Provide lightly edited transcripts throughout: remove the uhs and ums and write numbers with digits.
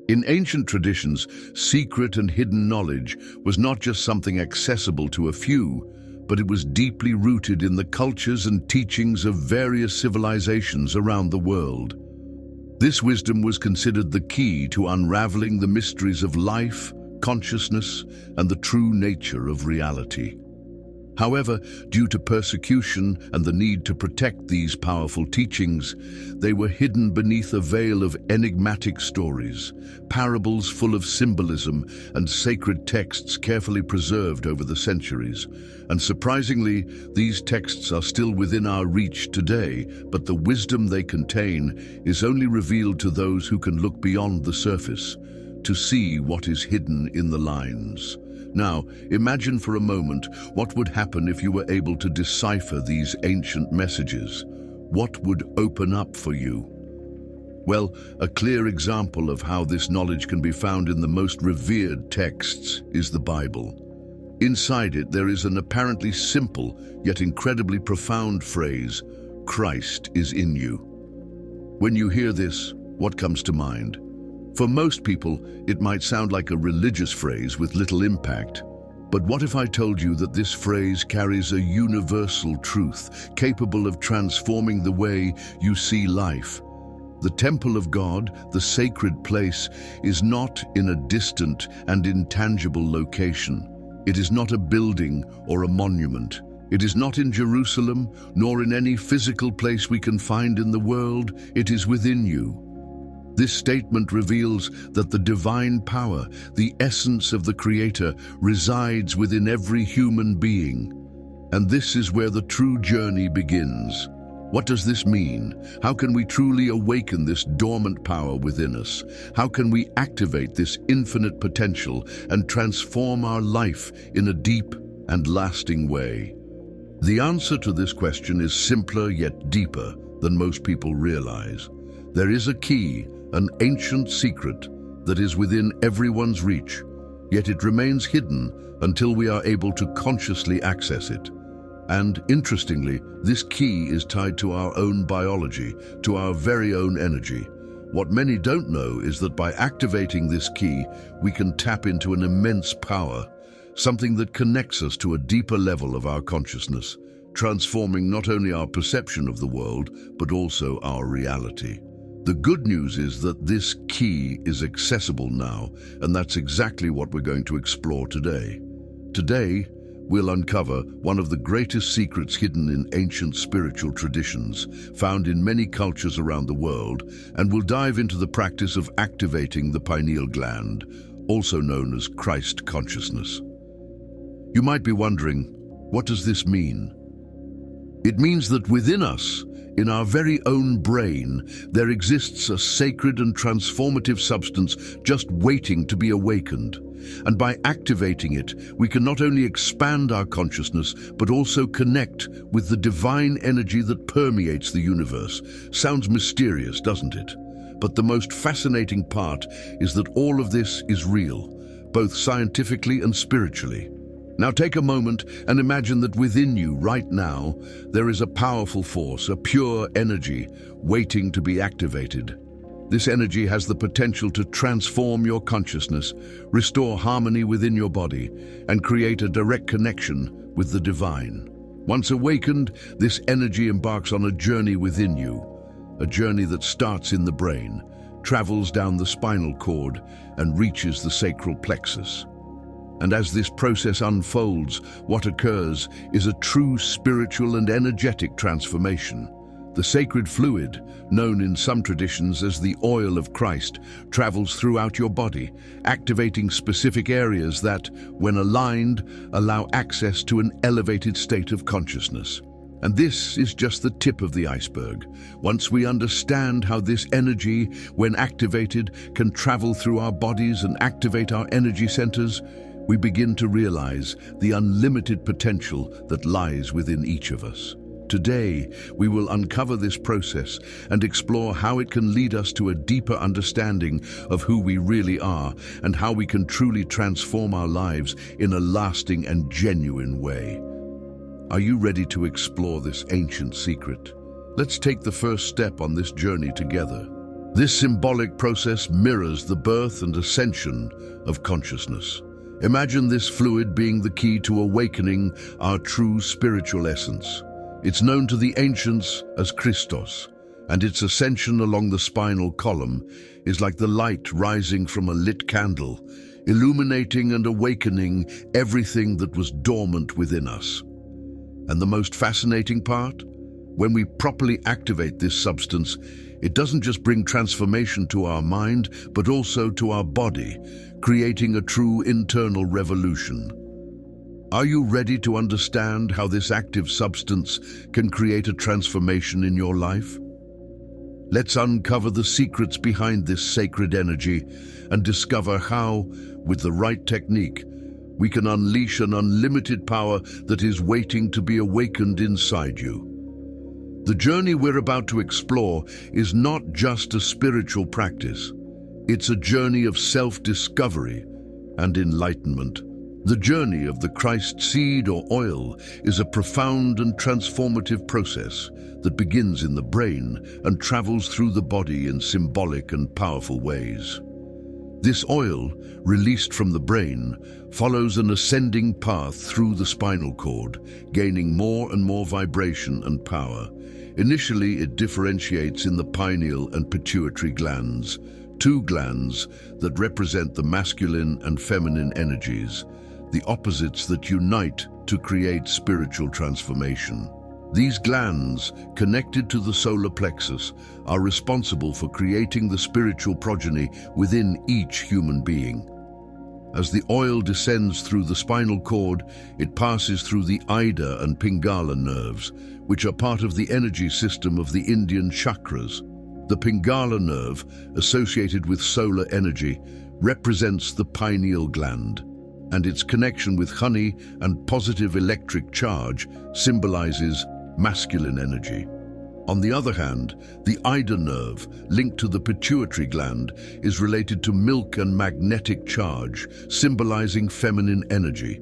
In ancient traditions, secret and hidden knowledge was not just something accessible to a few, but it was deeply rooted in the cultures and teachings of various civilizations around the world. This wisdom was considered the key to unraveling the mysteries of life, consciousness, and the true nature of reality. However, due to persecution and the need to protect these powerful teachings, they were hidden beneath a veil of enigmatic stories, parables full of symbolism, and sacred texts carefully preserved over the centuries. And surprisingly, these texts are still within our reach today, but the wisdom they contain is only revealed to those who can look beyond the surface, to see what is hidden in the lines. Now, imagine for a moment what would happen if you were able to decipher these ancient messages. What would open up for you? Well, a clear example of how this knowledge can be found in the most revered texts is the Bible. Inside it, there is an apparently simple, yet incredibly profound phrase, "Christ is in you." When you hear this, what comes to mind? For most people, it might sound like a religious phrase with little impact. But what if I told you that this phrase carries a universal truth, capable of transforming the way you see life? The temple of God, the sacred place, is not in a distant and intangible location. It is not a building or a monument. It is not in Jerusalem, nor in any physical place we can find in the world. It is within you. This statement reveals that the divine power, the essence of the Creator, resides within every human being. And this is where the true journey begins. What does this mean? How can we truly awaken this dormant power within us? How can we activate this infinite potential and transform our life in a deep and lasting way? The answer to this question is simpler yet deeper than most people realize. There is a key, an ancient secret that is within everyone's reach, yet it remains hidden until we are able to consciously access it. And interestingly, this key is tied to our own biology, to our very own energy. What many don't know is that by activating this key, we can tap into an immense power, something that connects us to a deeper level of our consciousness, transforming not only our perception of the world, but also our reality. The good news is that this key is accessible now, and that's exactly what we're going to explore today. Today, we'll uncover one of the greatest secrets hidden in ancient spiritual traditions, found in many cultures around the world, and we'll dive into the practice of activating the pineal gland, also known as Christ consciousness. You might be wondering, what does this mean? It means that within us, in our very own brain, there exists a sacred and transformative substance just waiting to be awakened. And by activating it, we can not only expand our consciousness, but also connect with the divine energy that permeates the universe. Sounds mysterious, doesn't it? But the most fascinating part is that all of this is real, both scientifically and spiritually. Now take a moment and imagine that within you right now, there is a powerful force, a pure energy, waiting to be activated. This energy has the potential to transform your consciousness, restore harmony within your body, and create a direct connection with the divine. Once awakened, this energy embarks on a journey within you, a journey that starts in the brain, travels down the spinal cord, and reaches the sacral plexus. And as this process unfolds, what occurs is a true spiritual and energetic transformation. The sacred fluid, known in some traditions as the oil of Christ, travels throughout your body, activating specific areas that, when aligned, allow access to an elevated state of consciousness. And this is just the tip of the iceberg. Once we understand how this energy, when activated, can travel through our bodies and activate our energy centers, we begin to realize the unlimited potential that lies within each of us. Today, we will uncover this process and explore how it can lead us to a deeper understanding of who we really are and how we can truly transform our lives in a lasting and genuine way. Are you ready to explore this ancient secret? Let's take the first step on this journey together. This symbolic process mirrors the birth and ascension of consciousness. Imagine this fluid being the key to awakening our true spiritual essence. It's known to the ancients as Christos, and its ascension along the spinal column is like the light rising from a lit candle, illuminating and awakening everything that was dormant within us. And the most fascinating part? When we properly activate this substance, it doesn't just bring transformation to our mind, but also to our body, creating a true internal revolution. Are you ready to understand how this active substance can create a transformation in your life? Let's uncover the secrets behind this sacred energy and discover how, with the right technique, we can unleash an unlimited power that is waiting to be awakened inside you. The journey we're about to explore is not just a spiritual practice. It's a journey of self-discovery and enlightenment. The journey of the Christ seed or oil is a profound and transformative process that begins in the brain and travels through the body in symbolic and powerful ways. This oil, released from the brain, follows an ascending path through the spinal cord, gaining more and more vibration and power. Initially, it differentiates in the pineal and pituitary glands, two glands that represent the masculine and feminine energies, the opposites that unite to create spiritual transformation. These glands, connected to the solar plexus, are responsible for creating the spiritual progeny within each human being. As the oil descends through the spinal cord, it passes through the Ida and Pingala nerves, which are part of the energy system of the Indian chakras. The Pingala nerve, associated with solar energy, represents the pineal gland, and its connection with honey and positive electric charge symbolizes masculine energy. On the other hand, the Ida nerve, linked to the pituitary gland, is related to milk and magnetic charge, symbolizing feminine energy.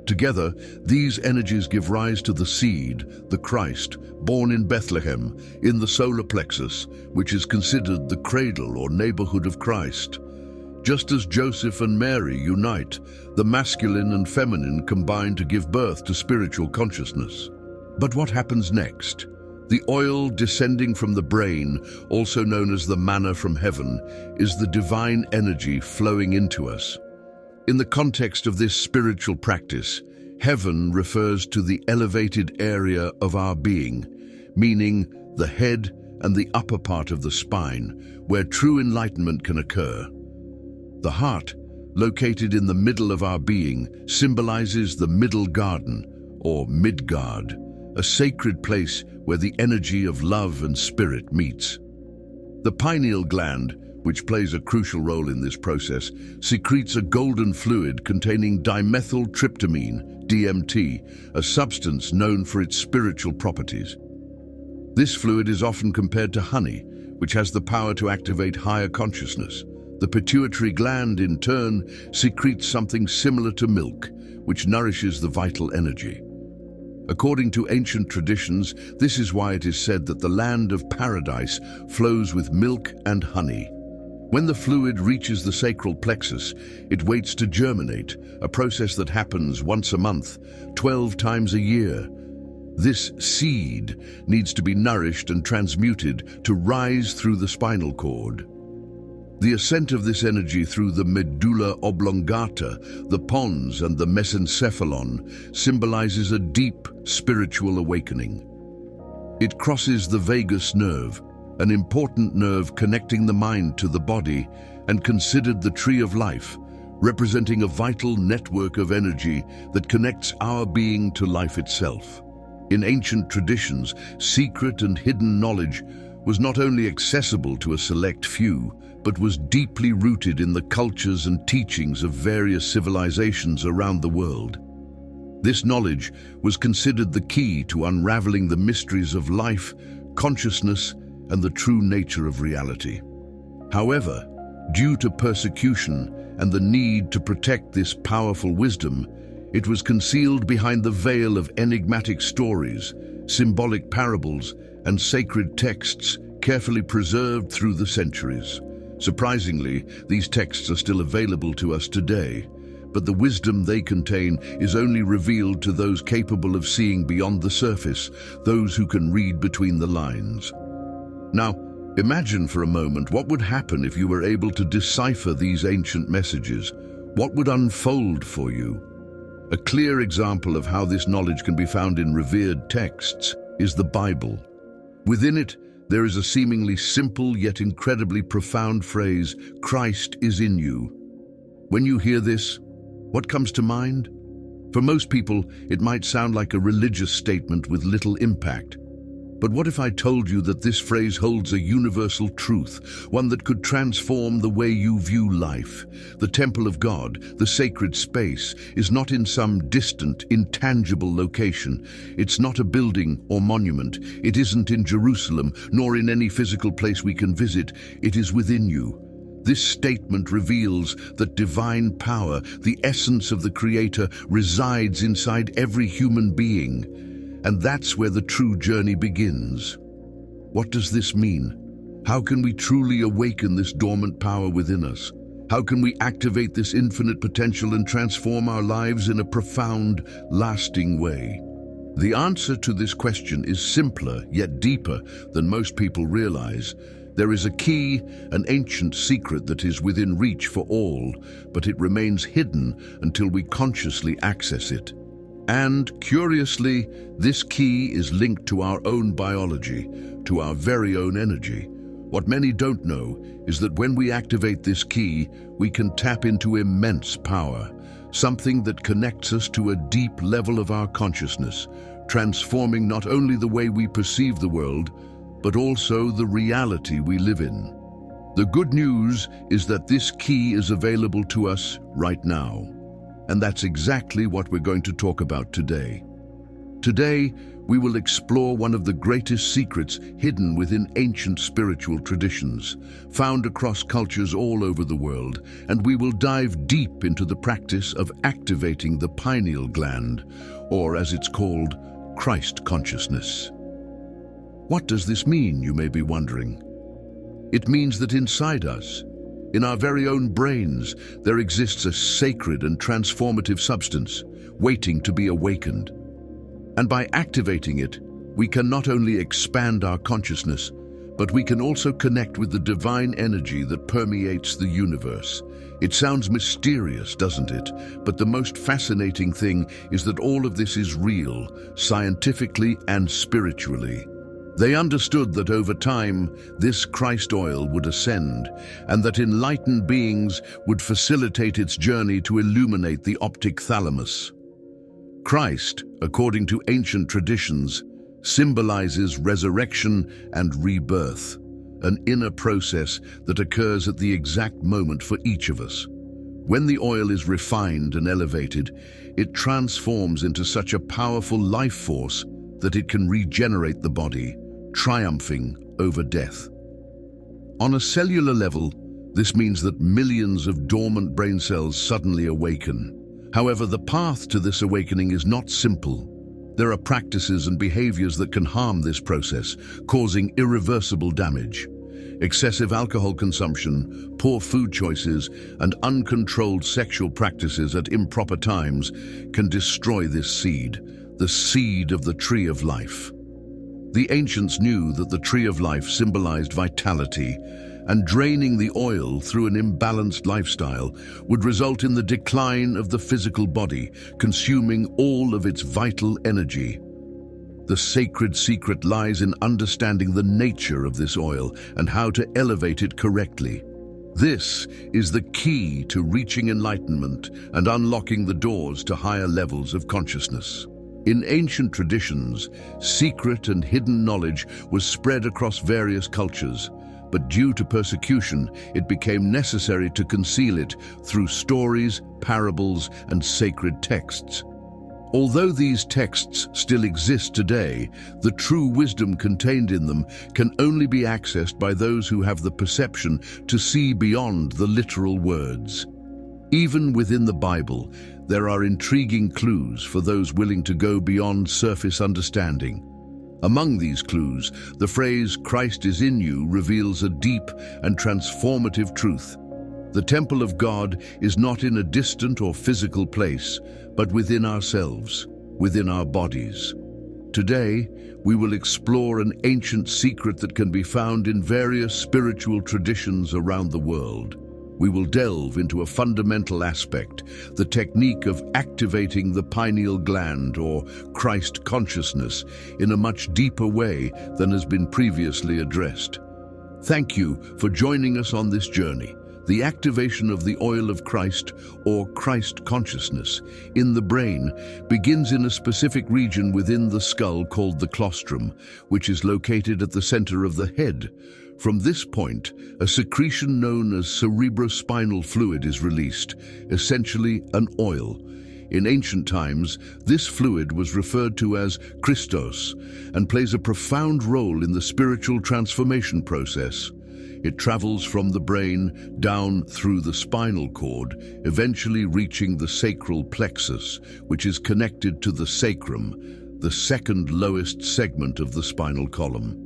Together, these energies give rise to the seed, the Christ, born in Bethlehem, in the solar plexus, which is considered the cradle or neighborhood of Christ. Just as Joseph and Mary unite, the masculine and feminine combine to give birth to spiritual consciousness. But what happens next? The oil descending from the brain, also known as the manna from heaven, is the divine energy flowing into us. In the context of this spiritual practice, heaven refers to the elevated area of our being, meaning the head and the upper part of the spine, where true enlightenment can occur. The heart, located in the middle of our being, symbolizes the middle garden, or Midgard, a sacred place where the energy of love and spirit meets. The pineal gland, which plays a crucial role in this process, secretes a golden fluid containing dimethyltryptamine, DMT, a substance known for its spiritual properties. This fluid is often compared to honey, which has the power to activate higher consciousness. The pituitary gland, in turn, secretes something similar to milk, which nourishes the vital energy. According to ancient traditions, this is why it is said that the land of paradise flows with milk and honey. When the fluid reaches the sacral plexus, it waits to germinate, a process that happens once a month, 12 times a year. This seed needs to be nourished and transmuted to rise through the spinal cord. The ascent of this energy through the medulla oblongata, the pons, and the mesencephalon symbolizes a deep spiritual awakening. It crosses the vagus nerve, an important nerve connecting the mind to the body, and considered the tree of life, representing a vital network of energy that connects our being to life itself. In ancient traditions, secret and hidden knowledge was not only accessible to a select few, but was deeply rooted in the cultures and teachings of various civilizations around the world. This knowledge was considered the key to unraveling the mysteries of life, consciousness, and the true nature of reality. However, due to persecution and the need to protect this powerful wisdom, it was concealed behind the veil of enigmatic stories, symbolic parables, and sacred texts carefully preserved through the centuries. Surprisingly, these texts are still available to us today, but the wisdom they contain is only revealed to those capable of seeing beyond the surface, those who can read between the lines. Now, imagine for a moment what would happen if you were able to decipher these ancient messages. What would unfold for you? A clear example of how this knowledge can be found in revered texts is the Bible. Within it, there is a seemingly simple yet incredibly profound phrase, "Christ is in you." When you hear this, what comes to mind? For most people, it might sound like a religious statement with little impact. But what if I told you that this phrase holds a universal truth, one that could transform the way you view life? The temple of God, the sacred space, is not in some distant, intangible location. It's not a building or monument. It isn't in Jerusalem, nor in any physical place we can visit. It is within you. This statement reveals that divine power, the essence of the Creator, resides inside every human being. And that's where the true journey begins. What does this mean? How can we truly awaken this dormant power within us? How can we activate this infinite potential and transform our lives in a profound, lasting way? The answer to this question is simpler yet deeper than most people realize. There is a key, an ancient secret that is within reach for all, but it remains hidden until we consciously access it. And, curiously, this key is linked to our own biology, to our very own energy. What many don't know is that when we activate this key, we can tap into immense power, something that connects us to a deep level of our consciousness, transforming not only the way we perceive the world, but also the reality we live in. The good news is that this key is available to us right now. And that's exactly what we're going to talk about today. Today, we will explore one of the greatest secrets hidden within ancient spiritual traditions, found across cultures all over the world, and we will dive deep into the practice of activating the pineal gland, or as it's called, Christ consciousness. What does this mean, you may be wondering? It means that inside us, in our very own brains, there exists a sacred and transformative substance, waiting to be awakened. And by activating it, we can not only expand our consciousness, but we can also connect with the divine energy that permeates the universe. It sounds mysterious, doesn't it? But the most fascinating thing is that all of this is real, scientifically and spiritually. They understood that over time, this Christ oil would ascend, and that enlightened beings would facilitate its journey to illuminate the optic thalamus. Christ, according to ancient traditions, symbolizes resurrection and rebirth, an inner process that occurs at the exact moment for each of us. When the oil is refined and elevated, it transforms into such a powerful life force that it can regenerate the body, triumphing over death. On a cellular level, this means that millions of dormant brain cells suddenly awaken. However, the path to this awakening is not simple. There are practices and behaviors that can harm this process, causing irreversible damage. Excessive alcohol consumption, poor food choices, and uncontrolled sexual practices at improper times can destroy this seed, the seed of the tree of life. The ancients knew that the tree of life symbolized vitality, and draining the oil through an imbalanced lifestyle would result in the decline of the physical body, consuming all of its vital energy. The sacred secret lies in understanding the nature of this oil and how to elevate it correctly. This is the key to reaching enlightenment and unlocking the doors to higher levels of consciousness. In ancient traditions, secret and hidden knowledge was spread across various cultures, but due to persecution, it became necessary to conceal it through stories, parables, and sacred texts. Although these texts still exist today, the true wisdom contained in them can only be accessed by those who have the perception to see beyond the literal words. Even within the Bible, there are intriguing clues for those willing to go beyond surface understanding. Among these clues, the phrase "Christ is in you" reveals a deep and transformative truth. The temple of God is not in a distant or physical place, but within ourselves, within our bodies. Today, we will explore an ancient secret that can be found in various spiritual traditions around the world. We will delve into a fundamental aspect, the technique of activating the pineal gland, or Christ consciousness, in a much deeper way than has been previously addressed. Thank you for joining us on this journey. The activation of the oil of Christ, or Christ consciousness, in the brain begins in a specific region within the skull called the claustrum, which is located at the center of the head. From this point, a secretion known as cerebrospinal fluid is released, essentially an oil. In ancient times, this fluid was referred to as Christos and plays a profound role in the spiritual transformation process. It travels from the brain down through the spinal cord, eventually reaching the sacral plexus, which is connected to the sacrum, the second lowest segment of the spinal column.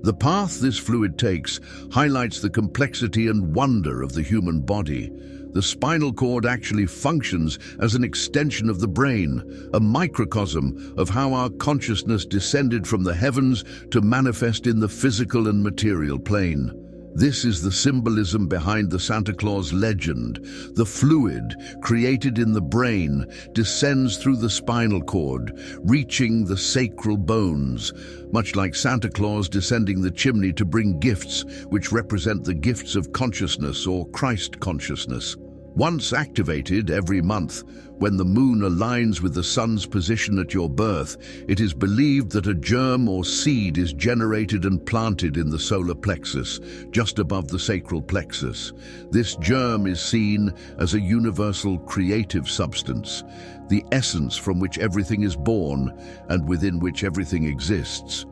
The path this fluid takes highlights the complexity and wonder of the human body. The spinal cord actually functions as an extension of the brain, a microcosm of how our consciousness descended from the heavens to manifest in the physical and material plane. This is the symbolism behind the Santa Claus legend. The fluid, created in the brain, descends through the spinal cord, reaching the sacral bones, much like Santa Claus descending the chimney to bring gifts, which represent the gifts of consciousness or Christ consciousness. Once activated every month, when the moon aligns with the sun's position at your birth, it is believed that a germ or seed is generated and planted in the solar plexus, just above the sacral plexus. This germ is seen as a universal creative substance, the essence from which everything is born and within which everything exists.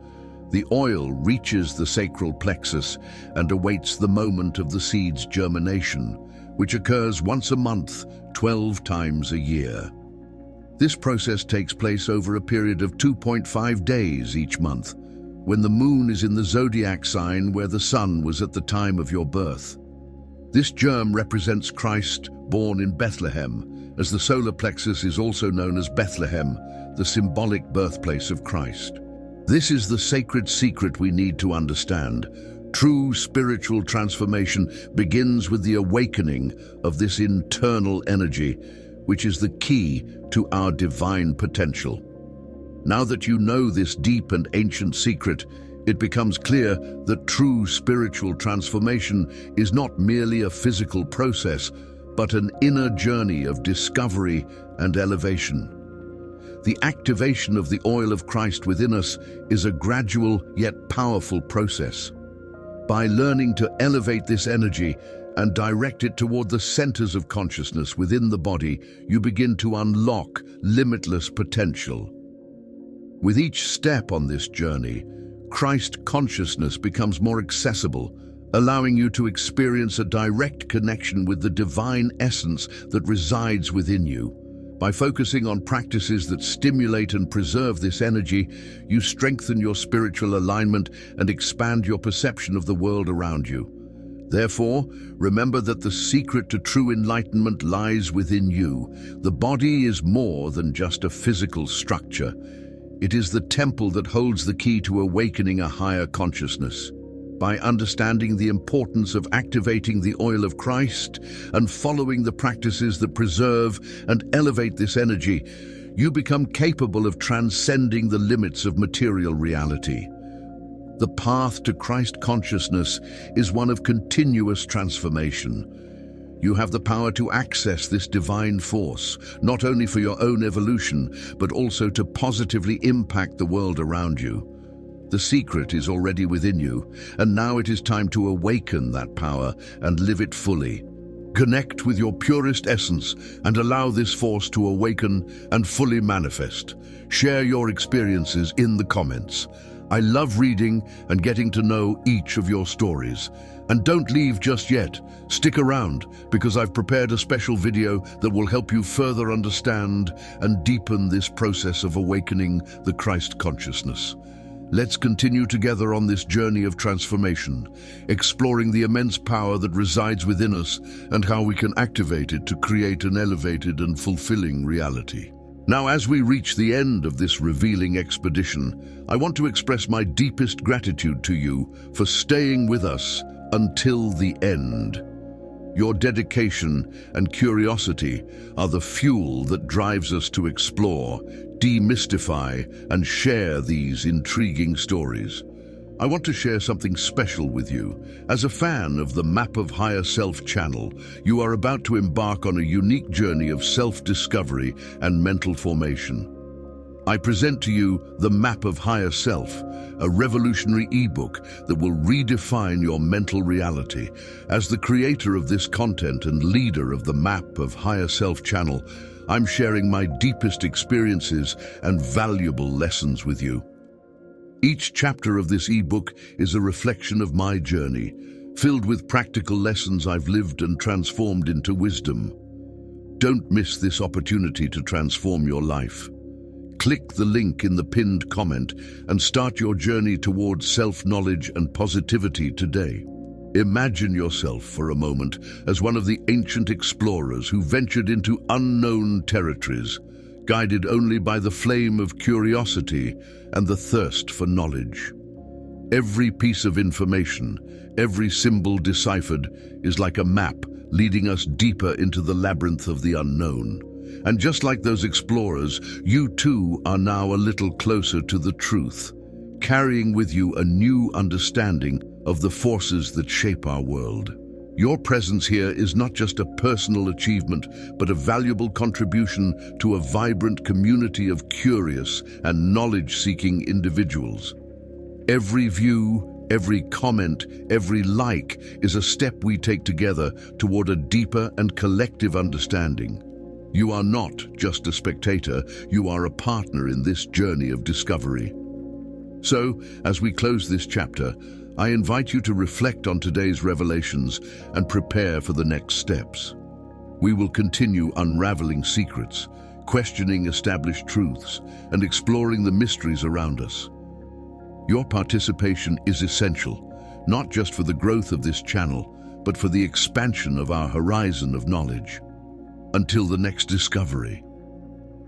The oil reaches the sacral plexus and awaits the moment of the seed's germination, which occurs once a month, 12 times a year. This process takes place over a period of 2.5 days each month, when the moon is in the zodiac sign where the sun was at the time of your birth. This germ represents Christ born in Bethlehem, as the solar plexus is also known as Bethlehem, the symbolic birthplace of Christ. This is the sacred secret we need to understand. True spiritual transformation begins with the awakening of this internal energy, which is the key to our divine potential. Now that you know this deep and ancient secret, it becomes clear that true spiritual transformation is not merely a physical process, but an inner journey of discovery and elevation. The activation of the oil of Christ within us is a gradual yet powerful process. By learning to elevate this energy and direct it toward the centers of consciousness within the body, you begin to unlock limitless potential. With each step on this journey, Christ consciousness becomes more accessible, allowing you to experience a direct connection with the divine essence that resides within you. By focusing on practices that stimulate and preserve this energy, you strengthen your spiritual alignment and expand your perception of the world around you. Therefore, remember that the secret to true enlightenment lies within you. The body is more than just a physical structure. It is the temple that holds the key to awakening a higher consciousness. By understanding the importance of activating the oil of Christ and following the practices that preserve and elevate this energy, you become capable of transcending the limits of material reality. The path to Christ consciousness is one of continuous transformation. You have the power to access this divine force, not only for your own evolution, but also to positively impact the world around you. The secret is already within you, and now it is time to awaken that power and live it fully. Connect with your purest essence and allow this force to awaken and fully manifest. Share your experiences in the comments. I love reading and getting to know each of your stories. And don't leave just yet. Stick around, because I've prepared a special video that will help you further understand and deepen this process of awakening the Christ consciousness. Let's continue together on this journey of transformation, exploring the immense power that resides within us and how we can activate it to create an elevated and fulfilling reality. Now, as we reach the end of this revealing expedition, I want to express my deepest gratitude to you for staying with us until the end. Your dedication and curiosity are the fuel that drives us to explore, demystify, and share these intriguing stories. I want to share something special with you. As a fan of the Map of Higher Self channel, you are about to embark on a unique journey of self-discovery and mental formation. I present to you the Map of Higher Self, a revolutionary ebook that will redefine your mental reality. As the creator of this content and leader of the Map of Higher Self channel, I'm sharing my deepest experiences and valuable lessons with you. Each chapter of this ebook is a reflection of my journey, filled with practical lessons I've lived and transformed into wisdom. Don't miss this opportunity to transform your life. Click the link in the pinned comment and start your journey towards self-knowledge and positivity today. Imagine yourself for a moment as one of the ancient explorers who ventured into unknown territories, guided only by the flame of curiosity and the thirst for knowledge. Every piece of information, every symbol deciphered, is like a map leading us deeper into the labyrinth of the unknown. And just like those explorers, you too are now a little closer to the truth, carrying with you a new understanding of the forces that shape our world. Your presence here is not just a personal achievement, but a valuable contribution to a vibrant community of curious and knowledge-seeking individuals. Every view, every comment, every like is a step we take together toward a deeper and collective understanding. You are not just a spectator, you are a partner in this journey of discovery. So, as we close this chapter, I invite you to reflect on today's revelations and prepare for the next steps. We will continue unraveling secrets, questioning established truths, and exploring the mysteries around us. Your participation is essential, not just for the growth of this channel, but for the expansion of our horizon of knowledge. Until the next discovery.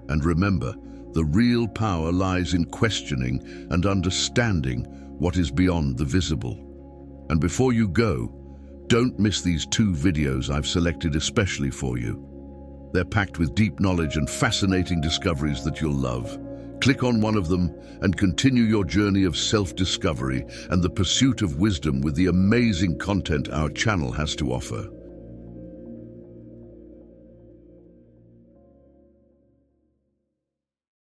And remember, the real power lies in questioning and understanding what is beyond the visible. And before you go, don't miss these 2 videos I've selected especially for you. They're packed with deep knowledge and fascinating discoveries that you'll love. Click on one of them and continue your journey of self-discovery and the pursuit of wisdom with the amazing content our channel has to offer.